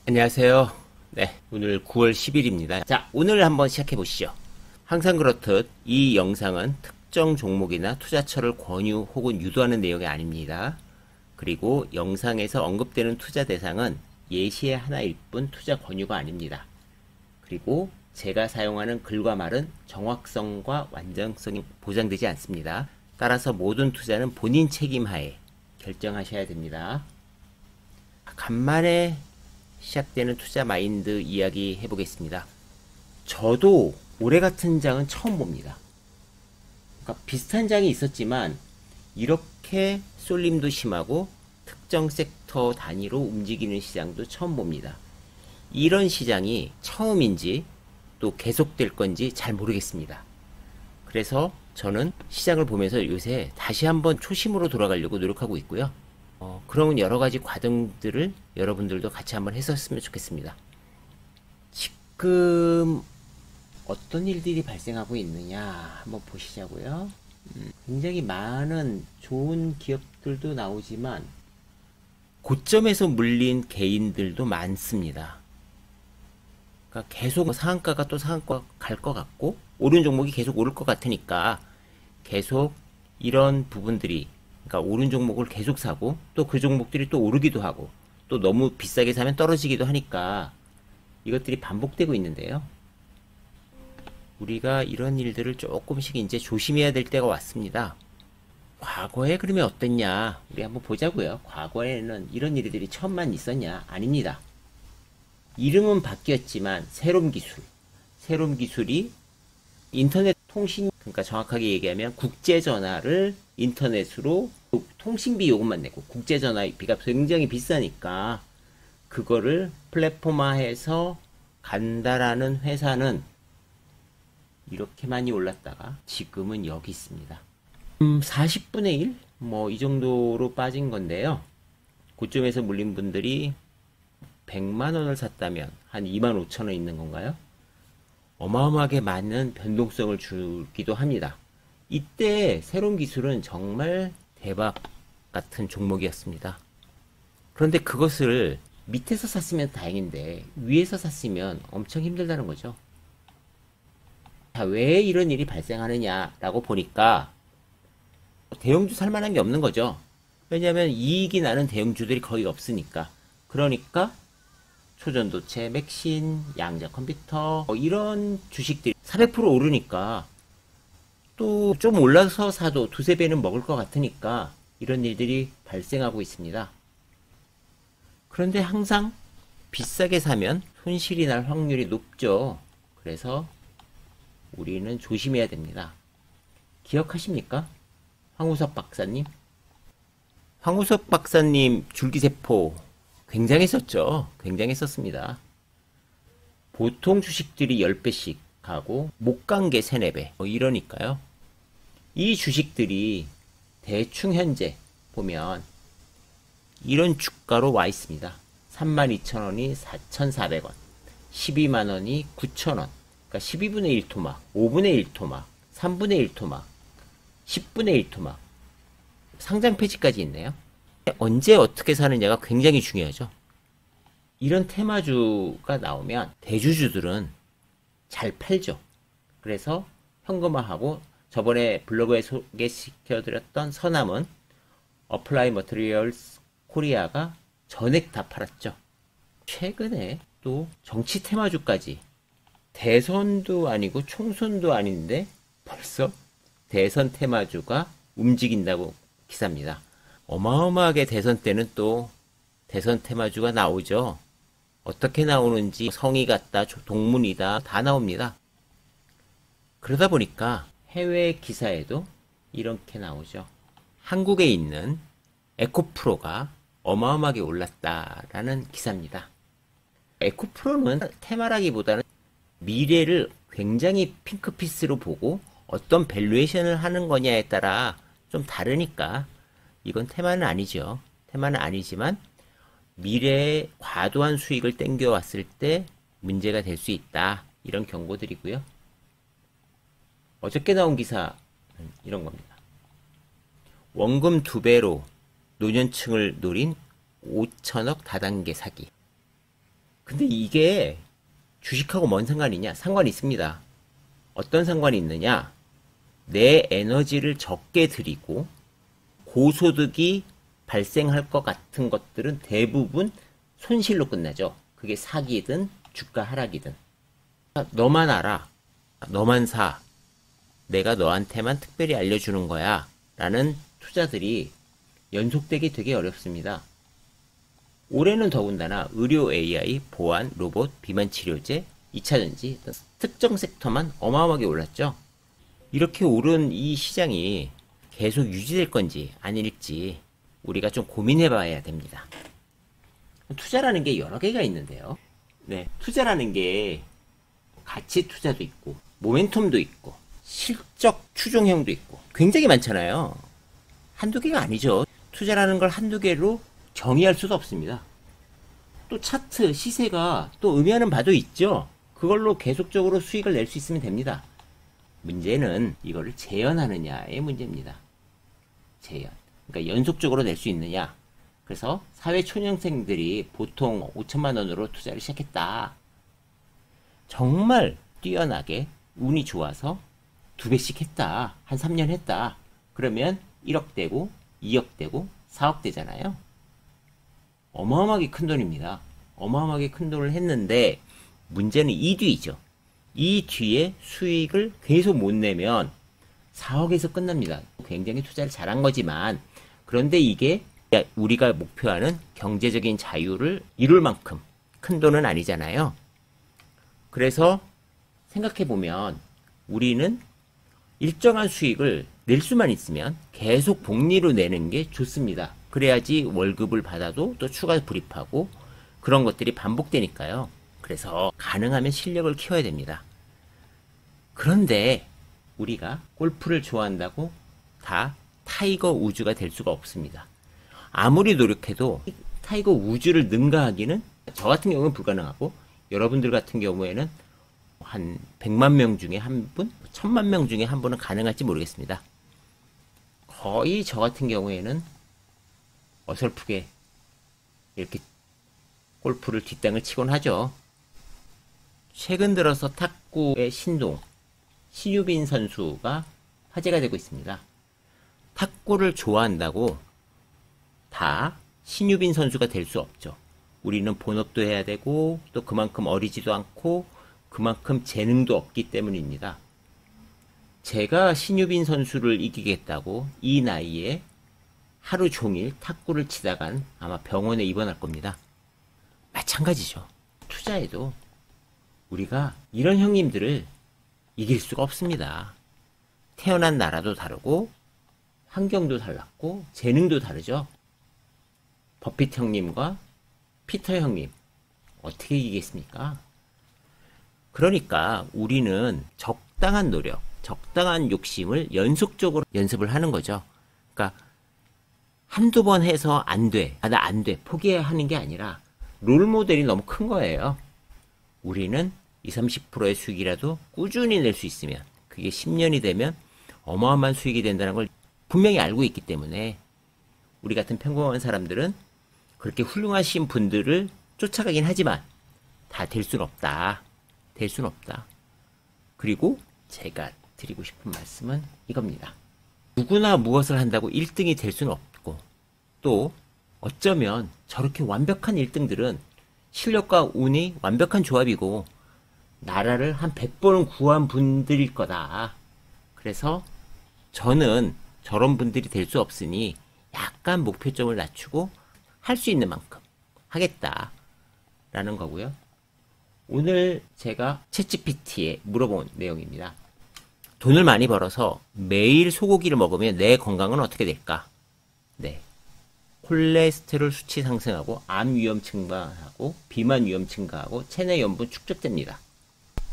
안녕하세요. 네, 오늘 9월 10일입니다. 자, 오늘 한번 시작해 보시죠. 항상 그렇듯 이 영상은 특정 종목이나 투자처를 권유 혹은 유도하는 내용이 아닙니다. 그리고 영상에서 언급되는 투자 대상은 예시의 하나일 뿐 투자 권유가 아닙니다. 그리고 제가 사용하는 글과 말은 정확성과 완전성이 보장되지 않습니다. 따라서 모든 투자는 본인 책임하에 결정하셔야 됩니다. 간만에 시작되는 투자 마인드 이야기 해보겠습니다. 저도 올해 같은 장은 처음 봅니다. 그러니까 비슷한 장이 있었지만 이렇게 쏠림도 심하고 특정 섹터 단위로 움직이는 시장도 처음 봅니다. 이런 시장이 처음인지 또 계속될 건지 잘 모르겠습니다. 그래서 저는 시장을 보면서 요새 다시 한번 초심으로 돌아가려고 노력하고 있고요. 그런 여러 가지 과정들을 여러분들도 같이 한번 했었으면 좋겠습니다. 지금 어떤 일들이 발생하고 있느냐 한번 보시자고요. 굉장히 많은 좋은 기업들도 나오지만 고점에서 물린 개인들도 많습니다. 그러니까 계속 상한가가 또 상한가 갈 것 같고 오른 종목이 계속 오를 것 같으니까 계속 이런 부분들이, 그러니까 오른 종목을 계속 사고 또 그 종목들이 또 오르기도 하고 또 너무 비싸게 사면 떨어지기도 하니까 이것들이 반복되고 있는데요. 우리가 이런 일들을 조금씩 이제 조심해야 될 때가 왔습니다. 과거에 그러면 어땠냐? 우리 한번 보자고요. 과거에는 이런 일들이 처음만 있었냐? 아닙니다. 이름은 바뀌었지만 새로운 기술이 인터넷 통신, 그러니까 정확하게 얘기하면 국제전화를 인터넷으로 통신비 요금만 내고 국제전화비가 굉장히 비싸니까 그거를 플랫폼화해서 간다라는 회사는 이렇게 많이 올랐다가 지금은 여기 있습니다. 40분의 1? 뭐 이 정도로 빠진 건데요. 고점에서 물린 분들이 100만 원을 샀다면 한 2만 5천 원 있는 건가요? 어마어마하게 많은 변동성을 주기도 합니다. 이때 새로운 기술은 정말 대박 같은 종목이었습니다. 그런데 그것을 밑에서 샀으면 다행인데 위에서 샀으면 엄청 힘들다는 거죠. 자, 왜 이런 일이 발생하느냐라고 보니까 대형주 살만한 게 없는 거죠. 왜냐하면 이익이 나는 대형주들이 거의 없으니까. 그러니까 초전도체, 맥신, 양자컴퓨터 이런 주식들이 400% 오르니까 또 좀 올라서 사도 두세 배는 먹을 것 같으니까 이런 일들이 발생하고 있습니다. 그런데 항상 비싸게 사면 손실이 날 확률이 높죠. 그래서 우리는 조심해야 됩니다. 기억하십니까? 황우석 박사님? 황우석 박사님 줄기세포 굉장했었죠. 굉장했었습니다. 보통 주식들이 10배씩 가고 못 간 게 3, 4배 이러니까요. 이 주식들이 대충 현재 보면 이런 주가로 와 있습니다. 32,000원이 4,400원, 12만원이 9,000원, 그러니까 12분의 1 토막, 5분의 1 토막, 3분의 1 토막, 10분의 1 토막, 상장 폐지까지 있네요. 언제 어떻게 사느냐가 굉장히 중요하죠. 이런 테마주가 나오면 대주주들은 잘 팔죠. 그래서 현금화하고 저번에 블로그에 소개시켜드렸던 서남은 어플라이 머티리얼스 코리아가 전액 다 팔았죠. 최근에 또 정치 테마주까지, 대선도 아니고 총선도 아닌데 벌써 대선 테마주가 움직인다고 기사입니다. 어마어마하게 대선 때는 또 대선 테마주가 나오죠. 어떻게 나오는지 성의 같다, 동문이다 다 나옵니다. 그러다 보니까 해외 기사에도 이렇게 나오죠. 한국에 있는 에코프로가 어마어마하게 올랐다라는 기사입니다. 에코프로는 테마라기보다는 미래를 굉장히 핑크빛으로 보고 어떤 밸류에이션을 하는 거냐에 따라 좀 다르니까 이건 테마는 아니죠. 테마는 아니지만 미래에 과도한 수익을 땡겨왔을 때 문제가 될 수 있다. 이런 경고드리고요. 어저께 나온 기사는 이런 겁니다. 원금 2배로 노년층을 노린 5천억 다단계 사기. 근데 이게 주식하고 뭔 상관이냐? 상관이 있습니다. 어떤 상관이 있느냐? 내 에너지를 적게 들이고 고소득이 발생할 것 같은 것들은 대부분 손실로 끝나죠. 그게 사기든 주가 하락이든. 너만 알아. 너만 사. 내가 너한테만 특별히 알려주는 거야. 라는 투자들이 연속되기 되게 어렵습니다. 올해는 더군다나 의료 AI, 보안, 로봇, 비만 치료제, 2차전지 특정 섹터만 어마어마하게 올랐죠. 이렇게 오른 이 시장이 계속 유지될 건지 아닐지 우리가 좀 고민해 봐야 됩니다. 투자라는 게 여러 개가 있는데요. 네, 투자라는 게 가치 투자도 있고 모멘텀도 있고 실적 추종형도 있고 굉장히 많잖아요. 한두 개가 아니죠. 투자라는 걸 한두 개로 정의할 수도 없습니다. 또 차트, 시세가 또 의미하는 바도 있죠. 그걸로 계속적으로 수익을 낼 수 있으면 됩니다. 문제는 이거를 재현하느냐의 문제입니다. 재현. 그러니까 연속적으로 낼 수 있느냐. 그래서 사회초년생들이 보통 5천만 원으로 투자를 시작했다. 정말 뛰어나게 운이 좋아서 2배씩 했다. 한 3년 했다. 그러면 1억 되고 2억 되고 4억 되잖아요. 어마어마하게 큰 돈입니다. 어마어마하게 큰 돈을 했는데 문제는 이 뒤죠. 이 뒤에 수익을 계속 못 내면 4억에서 끝납니다. 굉장히 투자를 잘한 거지만 그런데 이게 우리가 목표하는 경제적인 자유를 이룰 만큼 큰 돈은 아니잖아요. 그래서 생각해보면 우리는 일정한 수익을 낼 수만 있으면 계속 복리로 내는 게 좋습니다. 그래야지 월급을 받아도 또 추가 불입하고 그런 것들이 반복되니까요. 그래서 가능하면 실력을 키워야 됩니다. 그런데 우리가 골프를 좋아한다고 다 타이거 우즈가 될 수가 없습니다. 아무리 노력해도 타이거 우즈를 능가하기는 저 같은 경우는 불가능하고 여러분들 같은 경우에는 한 100만 명 중에 한 분, 1000만 명 중에 한 분은 가능할지 모르겠습니다. 거의 저 같은 경우에는 어설프게 이렇게 골프를 뒷땅을 치곤 하죠. 최근 들어서 탁구의 신동, 신유빈 선수가 화제가 되고 있습니다. 탁구를 좋아한다고 다 신유빈 선수가 될 수 없죠. 우리는 본업도 해야 되고 또 그만큼 어리지도 않고 그만큼 재능도 없기 때문입니다. 제가 신유빈 선수를 이기겠다고 이 나이에 하루 종일 탁구를 치다간 아마 병원에 입원할 겁니다. 마찬가지죠. 투자에도 우리가 이런 형님들을 이길 수가 없습니다. 태어난 나라도 다르고 환경도 달랐고 재능도 다르죠. 버핏 형님과 피터 형님 어떻게 이기겠습니까? 그러니까 우리는 적당한 노력, 적당한 욕심을 연속적으로 연습을 하는 거죠. 그러니까 한두 번 해서 안 돼, 나 안 돼, 포기하는 게 아니라 롤모델이 너무 큰 거예요. 우리는 20, 30%의 수익이라도 꾸준히 낼 수 있으면 그게 10년이 되면 어마어마한 수익이 된다는 걸 분명히 알고 있기 때문에 우리 같은 평범한 사람들은 그렇게 훌륭하신 분들을 쫓아가긴 하지만 다 될 수는 없다. 될 수는 없다. 그리고 제가 드리고 싶은 말씀은 이겁니다. 누구나 무엇을 한다고 1등이 될 수는 없고 또 어쩌면 저렇게 완벽한 1등들은 실력과 운이 완벽한 조합이고 나라를 한 100번은 구한 분들일 거다. 그래서 저는 저런 분들이 될 수 없으니 약간 목표점을 낮추고 할 수 있는 만큼 하겠다라는 거고요. 오늘 제가 챗GPT에 물어본 내용입니다. 돈을 많이 벌어서 매일 소고기를 먹으면 내 건강은 어떻게 될까? 네. 콜레스테롤 수치 상승하고 암 위험 증가하고 비만 위험 증가하고 체내 염분 축적됩니다.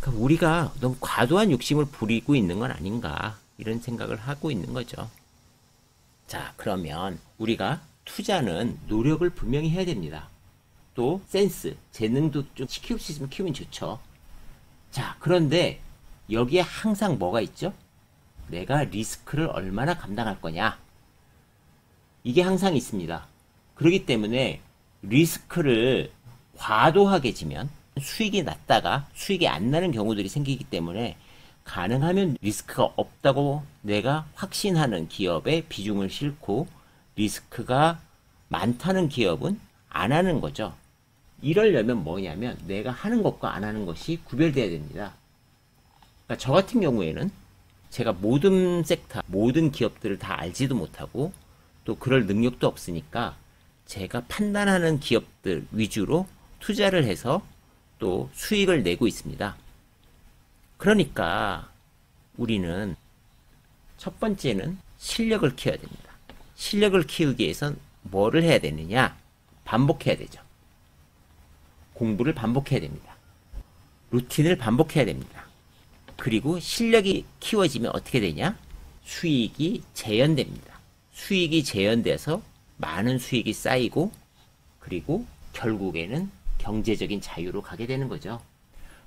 그러니까 우리가 너무 과도한 욕심을 부리고 있는 건 아닌가 이런 생각을 하고 있는 거죠. 자, 그러면 우리가 투자는 노력을 분명히 해야 됩니다. 또 센스, 재능도 좀 키울 수 있으면 키우면 좋죠. 자, 그런데 여기에 항상 뭐가 있죠? 내가 리스크를 얼마나 감당할 거냐? 이게 항상 있습니다. 그렇기 때문에 리스크를 과도하게 지면 수익이 났다가 수익이 안 나는 경우들이 생기기 때문에 가능하면 리스크가 없다고 내가 확신하는 기업에 비중을 싣고 리스크가 많다는 기업은 안 하는 거죠. 이러려면 뭐냐면 내가 하는 것과 안 하는 것이 구별돼야 됩니다. 그러니까 저 같은 경우에는 제가 모든 섹터, 모든 기업들을 다 알지도 못하고 또 그럴 능력도 없으니까 제가 판단하는 기업들 위주로 투자를 해서 또 수익을 내고 있습니다. 그러니까 우리는 첫 번째는 실력을 키워야 됩니다. 실력을 키우기 위해선 뭐를 해야 되느냐? 반복해야 되죠. 공부를 반복해야 됩니다. 루틴을 반복해야 됩니다. 그리고 실력이 키워지면 어떻게 되냐? 수익이 재현됩니다. 수익이 재현돼서 많은 수익이 쌓이고 그리고 결국에는 경제적인 자유로 가게 되는 거죠.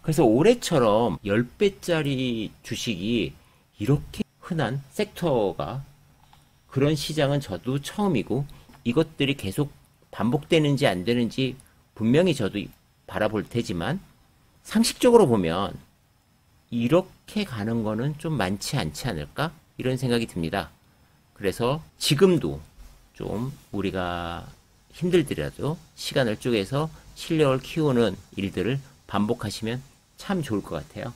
그래서 올해처럼 10배짜리 주식이 이렇게 흔한 섹터가 그런 시장은 저도 처음이고 이것들이 계속 반복되는지 안 되는지 분명히 저도 바라볼 테지만 상식적으로 보면 이렇게 가는 거는 좀 많지 않지 않을까? 이런 생각이 듭니다. 그래서 지금도 좀 우리가 힘들더라도 시간을 쪼개서 실력을 키우는 일들을 반복하시면 참 좋을 것 같아요.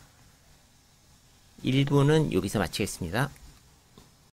1부는 여기서 마치겠습니다.